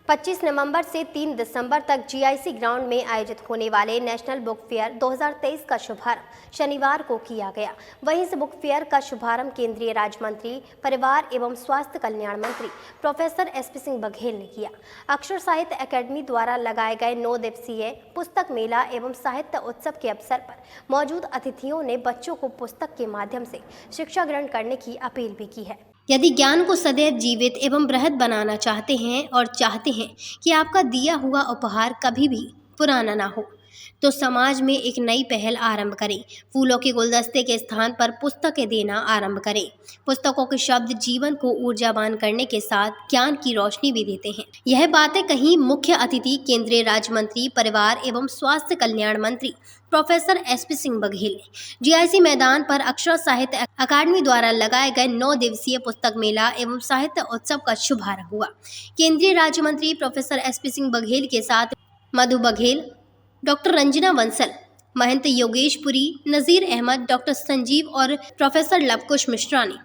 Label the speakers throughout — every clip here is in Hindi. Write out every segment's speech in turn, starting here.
Speaker 1: 25 नवंबर से 3 दिसंबर तक जीआईसी ग्राउंड में आयोजित होने वाले नेशनल बुक फेयर 2023 का शुभारंभ शनिवार को किया गया। वहीं इस बुक फेयर का शुभारंभ केंद्रीय राज्य मंत्री परिवार एवं स्वास्थ्य कल्याण मंत्री प्रोफेसर एसपी सिंह बघेल ने किया। अक्षर साहित्य अकेडमी द्वारा लगाए गए 9 दिवसीय पुस्तक मेला एवं साहित्य उत्सव के अवसर पर मौजूद अतिथियों ने बच्चों को पुस्तक के माध्यम से शिक्षा ग्रहण करने की अपील भी की है। यदि ज्ञान को सदैव जीवित एवं बृहद बनाना चाहते हैं और चाहते हैं कि आपका दिया हुआ उपहार कभी भी पुराना ना हो, तो समाज में एक नई पहल आरंभ करें। फूलों के गुलदस्ते के स्थान पर पुस्तकें देना आरंभ करें। पुस्तकों के शब्द जीवन को ऊर्जावान करने के साथ ज्ञान की रोशनी भी देते हैं। यह बातें कही मुख्य अतिथि केंद्रीय राज्य मंत्री परिवार एवं स्वास्थ्य कल्याण मंत्री प्रोफेसर एसपी सिंह बघेल ने जीआईसी मैदान पर अक्षर साहित्य अकादमी द्वारा लगाए गए 9 दिवसीय पुस्तक मेला एवं साहित्य उत्सव का शुभारंभ हुआ। केंद्रीय राज्य मंत्री प्रोफेसर एसपी सिंह बघेल के साथ मधु बघेल, डॉक्टर रंजना बंसल, महंत योगेशपुरी, नजीर अहमद, डॉक्टर संजीव और प्रोफेसर लवकुश मिश्रा ने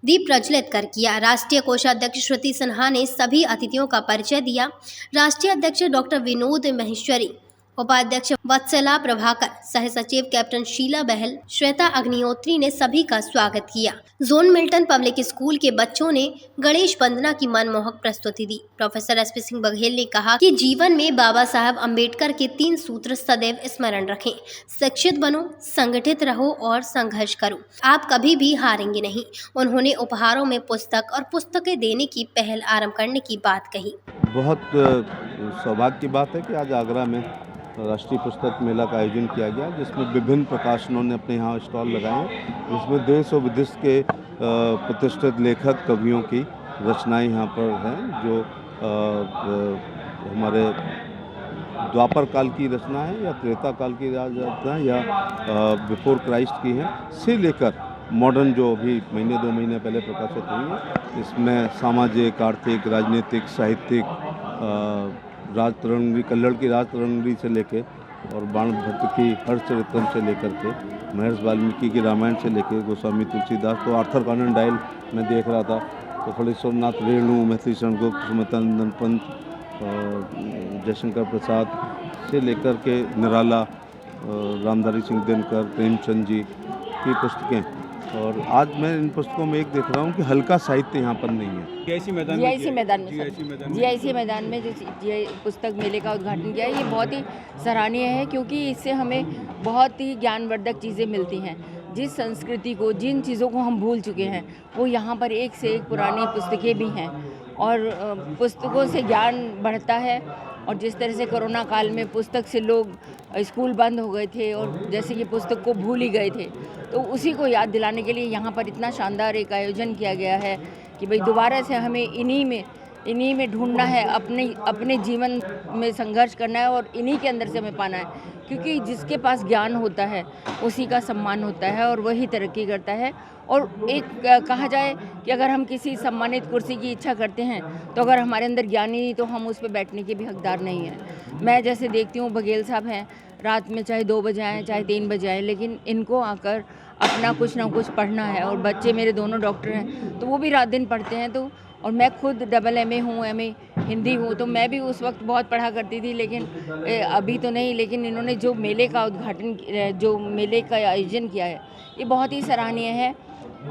Speaker 1: दीप प्रज्वलित कर किया। राष्ट्रीय कोषाध्यक्ष श्रुति सिन्हा ने सभी अतिथियों का परिचय दिया। राष्ट्रीय अध्यक्ष डॉक्टर विनोद महेश्वरी, उपाध्यक्ष वत्सला प्रभाकर, सह सचिव कैप्टन शीला बहल, श्वेता अग्निहोत्री ने सभी का स्वागत किया। जोन मिल्टन पब्लिक स्कूल के बच्चों ने गणेश वंदना की मनमोहक प्रस्तुति दी। प्रोफेसर एसपी सिंह बघेल ने कहा कि जीवन में बाबा साहब अम्बेडकर के 3 सूत्र सदैव स्मरण रखें। शिक्षित बनो, संगठित रहो और संघर्ष करो। आप कभी भी हारेंगे नहीं। उन्होंने उपहारों में पुस्तक और पुस्तकें देने की पहल आरम्भ करने की बात कही।
Speaker 2: बहुत सौभाग्य की बात है कि आज आगरा में राष्ट्रीय पुस्तक मेला का आयोजन किया गया, जिसमें विभिन्न प्रकाशनों ने अपने यहाँ स्टॉल लगाए हैं, जिसमें देश और विदेश के प्रतिष्ठित लेखक कवियों की रचनाएं यहाँ पर हैं, जो हमारे द्वापर काल की रचना है या त्रेता काल की रचना है या बिफोर क्राइस्ट की है, से लेकर मॉडर्न जो अभी महीने 2 महीने पहले प्रकाशित हुई है। इसमें सामाजिक, आर्थिक, राजनीतिक, साहित्यिक, राज तरंगी, कल्लड़ की राज तरंगी से लेके और बाण भट्ट की हर्षचरितम से लेकर के महर्षि वाल्मीकि की रामायण से लेके गोस्वामी तुलसीदास, तो आर्थर कॉनन डायल मैं देख रहा था, तो फलेश्वर नाथ रेणु, मैथिली शरण गुप्त, सुमित्रानंदन पंत, जयशंकर प्रसाद से लेकर के निराला, रामधारी सिंह दिनकर, प्रेमचंद जी की पुस्तकें। और आज मैं इन पुस्तकों में एक देख रहा हूँ कि हल्का साहित्य यहाँ पर नहीं है।
Speaker 3: जीआईसी मैदान में जो पुस्तक मेले का उद्घाटन किया है, ये बहुत ही सराहनीय है, क्योंकि इससे हमें बहुत ही ज्ञानवर्धक चीज़ें मिलती हैं। जिस संस्कृति को, जिन चीज़ों को हम भूल चुके हैं, वो यहाँ पर एक से एक पुरानी पुस्तकें भी हैं और पुस्तकों से ज्ञान बढ़ता है। और जिस तरह से कोरोना काल में पुस्तक से लोग स्कूल बंद हो गए थे और जैसे कि पुस्तक को भूल ही गए थे, तो उसी को याद दिलाने के लिए यहाँ पर इतना शानदार एक आयोजन किया गया है कि भाई दोबारा से हमें इन्हीं में ढूंढना है, अपने जीवन में संघर्ष करना है और इन्हीं के अंदर से हमें पाना है। क्योंकि जिसके पास ज्ञान होता है उसी का सम्मान होता है और वही तरक्की करता है। और एक कहा जाए कि अगर हम किसी सम्मानित कुर्सी की इच्छा करते हैं, तो अगर हमारे अंदर ज्ञान ही नहीं, तो हम उस पर बैठने के भी हकदार नहीं हैं। मैं जैसे देखती हूँ, बघेल साहब हैं, रात में चाहे 2 बजे आएँ, चाहे 3 बजे आएँ, लेकिन इनको आकर अपना कुछ ना कुछ पढ़ना है। और बच्चे मेरे दोनों डॉक्टर हैं, तो वो भी रात दिन पढ़ते हैं। तो और मैं खुद MA हूँ, MA हिंदी हूँ, तो मैं भी उस वक्त बहुत पढ़ा करती थी, लेकिन अभी तो नहीं। लेकिन इन्होंने जो मेले का आयोजन किया है, ये बहुत ही सराहनीय है।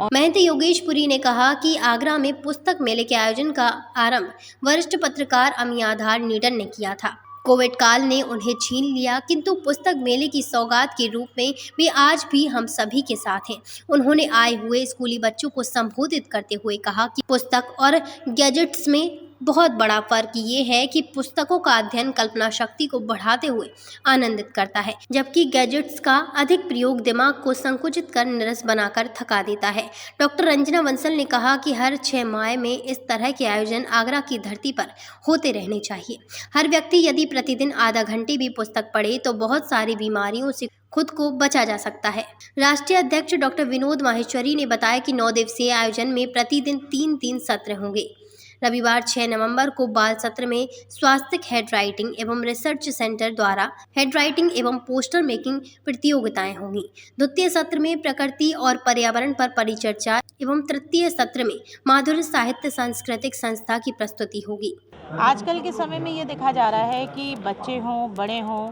Speaker 1: महंत योगेशपुरी ने कहा कि आगरा में पुस्तक मेले के आयोजन का आरंभ वरिष्ठ पत्रकार अमियाधार नीडन ने किया था। कोविड काल ने उन्हें छीन लिया, किंतु पुस्तक मेले की सौगात के रूप में वे आज भी हम सभी के साथ हैं। उन्होंने आए हुए स्कूली बच्चों को संबोधित करते हुए कहा कि पुस्तक और गैजेट्स में बहुत बड़ा फर्क ये है कि पुस्तकों का अध्ययन कल्पना शक्ति को बढ़ाते हुए आनंदित करता है, जबकि गैजेट्स का अधिक प्रयोग दिमाग को संकुचित कर निरस बनाकर थका देता है। डॉक्टर रंजना बंसल ने कहा कि हर 6 माह में इस तरह के आयोजन आगरा की धरती पर होते रहने चाहिए। हर व्यक्ति यदि प्रतिदिन आधा घंटे भी पुस्तक पढ़े तो बहुत सारी बीमारियों से खुद को बचा जा सकता है। राष्ट्रीय अध्यक्ष डॉक्टर विनोद माहेश्वरी ने बताया कि 9 दिवसीय आयोजन में प्रतिदिन 3 सत्र होंगे। रविवार 6 नवंबर को बाल सत्र में स्वास्थ्य हेड राइटिंग एवं रिसर्च सेंटर द्वारा हेड राइटिंग एवं पोस्टर मेकिंग प्रतियोगिताएं होंगी। द्वितीय सत्र में प्रकृति और पर्यावरण पर परिचर्चा एवं तृतीय सत्र में माधुर्य साहित्य सांस्कृतिक संस्था की प्रस्तुति होगी।
Speaker 4: आजकल के समय में ये देखा जा रहा है कि बच्चे हों, बड़े हों,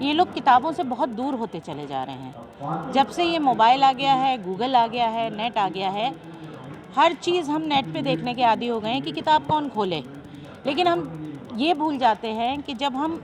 Speaker 4: ये लोग किताबों से बहुत दूर होते चले जा रहे हैं। जब से ये मोबाइल आ गया है, गूगल आ गया है, नेट आ गया है, हर चीज़ हम नेट पे देखने के आदी हो गए हैं कि किताब कौन खोले। लेकिन हम ये भूल जाते हैं कि जब हम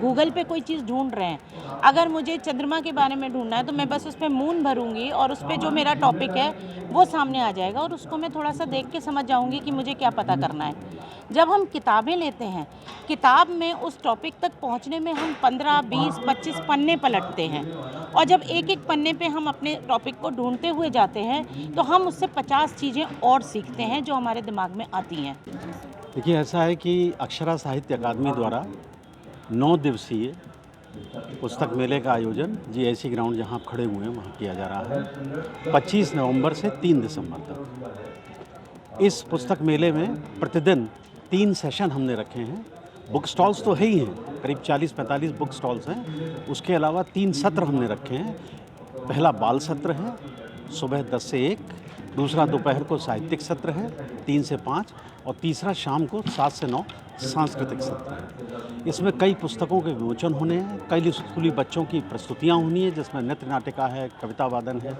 Speaker 4: गूगल पे कोई चीज़ ढूंढ रहे हैं, अगर मुझे चंद्रमा के बारे में ढूंढना है तो मैं बस उस पर मून भरूंगी और उस पर जो मेरा टॉपिक है वो सामने आ जाएगा और उसको मैं थोड़ा सा देख के समझ जाऊंगी कि मुझे क्या पता करना है। जब हम किताबें लेते हैं, किताब में उस टॉपिक तक पहुंचने में हम 15, 20, 25 पन्ने पलटते हैं और जब एक एक पन्ने पे हम अपने टॉपिक को ढूंढते हुए जाते हैं तो हम उससे 50 चीज़ें और सीखते हैं जो हमारे दिमाग में आती हैं।
Speaker 5: देखिए, ऐसा है कि अक्षरा साहित्य अकादमी द्वारा 9 दिवसीय पुस्तक मेले का आयोजन जीआईसी ग्राउंड जहां आप खड़े हुए हैं वहां किया जा रहा है 25 नवंबर से 3 दिसंबर तक। इस पुस्तक मेले में प्रतिदिन 3 सेशन हमने रखे हैं। बुक स्टॉल्स तो है ही हैं, करीब 40-45 बुक स्टॉल्स हैं। उसके अलावा 3 सत्र हमने रखे हैं। पहला बाल सत्र है सुबह 10 से 1, दूसरा दोपहर को साहित्यिक सत्र है 3 से 5 और तीसरा शाम को 7 से 9 सांस्कृतिक सत्र है। इसमें कई पुस्तकों के विमोचन होने हैं, कई स्कूली बच्चों की प्रस्तुतियां होनी है जिसमें नृत्य नाटिका है, कविता वादन है,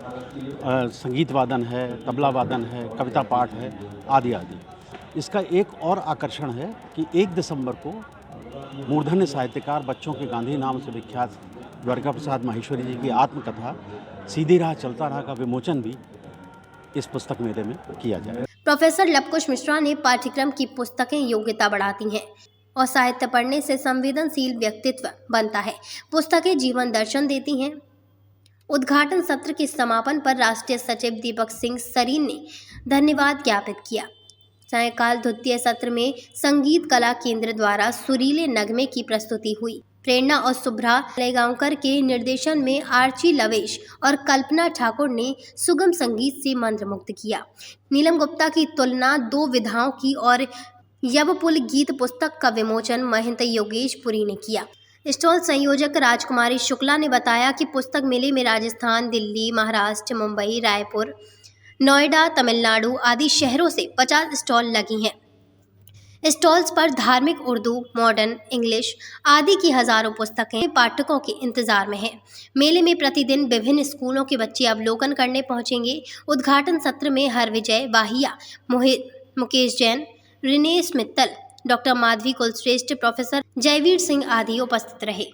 Speaker 5: संगीत वादन है, तबला वादन है, कविता पाठ है, आदि आदि। इसका एक और आकर्षण है कि 1 दिसंबर को मूर्धन्य साहित्यकार बच्चों के गांधी नाम से विख्यात द्वारका प्रसाद माहेश्वरी जी की आत्मकथा सीधी राह चलता रहा का विमोचन भी इस पुस्तक मेले में किया जाए।
Speaker 1: प्रोफेसर लवकुश मिश्रा ने पाठ्यक्रम की पुस्तकें योग्यता बढ़ाती हैं और साहित्य पढ़ने से संवेदनशील व्यक्तित्व बनता है। पुस्तकें जीवन दर्शन देती हैं। उद्घाटन सत्र के समापन पर राष्ट्रीय सचिव दीपक सिंह सरीन ने धन्यवाद ज्ञापित किया। सायंकाल द्वितीय सत्र में संगीत कला केंद्र द्वारा सुरीले नगमे की प्रस्तुति हुई। प्रेरणा और शुभ्रा लेगांवकर के निर्देशन में आर्ची लवेश और कल्पना ठाकुर ने सुगम संगीत से मंत्रमुग्ध किया। नीलम गुप्ता की तुलना 2 विधाओं की और यवपुल गीत पुस्तक का विमोचन महंत योगेश पुरी ने किया। स्टॉल संयोजक राजकुमारी शुक्ला ने बताया कि पुस्तक मेले में राजस्थान, दिल्ली, महाराष्ट्र, मुंबई, रायपुर, नोएडा, तमिलनाडु आदि शहरों से 50 स्टॉल लगी हैं। स्टॉल्स पर धार्मिक, उर्दू, मॉडर्न, इंग्लिश आदि की हजारों पुस्तकें पाठकों के इंतजार में हैं। मेले में प्रतिदिन विभिन्न स्कूलों के बच्चे अवलोकन करने पहुंचेंगे। उद्घाटन सत्र में हरविजय वाहिया, मुकेश जैन, रिनेश मित्तल, डॉक्टर माधवी कुलश्रेष्ठ, प्रोफेसर जयवीर सिंह आदि उपस्थित रहे।